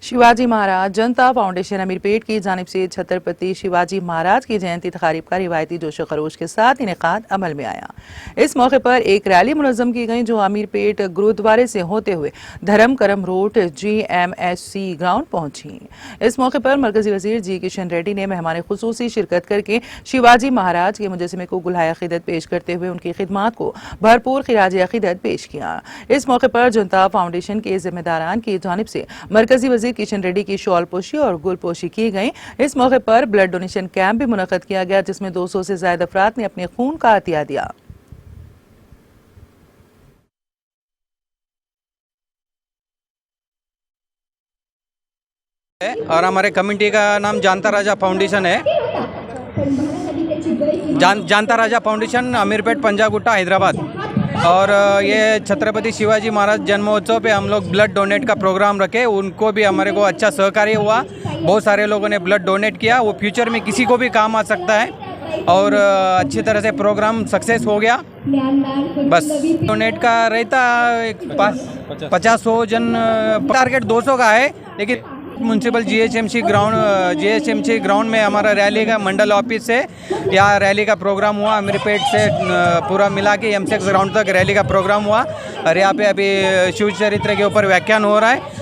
शिवाजी महाराज जनता foundation Ameerpet की जानिब से छत्रपति शिवाजी महाराज की जयंती तकारीब का रिवायती जोशो खरोश के साथ इनेकाद अमल में आया। इस मौके पर एक रैली मुनज़्ज़म की गई जो अमीरपेट गुरुद्वारे से होते हुए धर्म करम रोड GMSC ग्राउंड पहुंची। इस मौके पर मरकजी वजीर जी किशन रेड्डी ने मेहमान खुसूसी शिरकत करके शिवाजी महाराज के मुजस्समे को गुलाय अकीदत पेश करते हुए उनकी खिदमात को भरपूर खिराज अकीदत पेश किया। इस मौके पर जनता फाउंडेशन के जिम्मेदारान की जानिब से मरकजी वजीर किशन रेड्डी की शॉल पोशी और गुल पोशी की गई। इस मौके पर ब्लड डोनेशन कैंप भी मुनक्कद किया गया जिसमें 200 से ज्यादा अफराद ने अपने खून का अतिया दिया। और हमारे कमेटी का नाम जानता राजा फाउंडेशन है। जानता राजा फाउंडेशन अमीरपेट पंजागुट्टा हैदराबाद। और ये छत्रपति शिवाजी महाराज जन्मोत्सव पे हम लोग ब्लड डोनेट का प्रोग्राम रखे, उनको भी हमारे को अच्छा सहकार्य हुआ। बहुत सारे लोगों ने ब्लड डोनेट किया, वो फ्यूचर में किसी को भी काम आ सकता है और अच्छी तरह से प्रोग्राम सक्सेस हो गया। बस डोनेट का रहता 50-100 जन, टारगेट 200 का है, लेकिन म्यूनसिपल GHMC ग्राउंड में हमारा रैली का मंडल ऑफिस से यहाँ रैली का प्रोग्राम हुआ। अमीरपेट से पूरा मिला के MCX ग्राउंड तक रैली का प्रोग्राम हुआ और यहाँ पे अभी शिव चरित्र के ऊपर व्याख्यान हो रहा है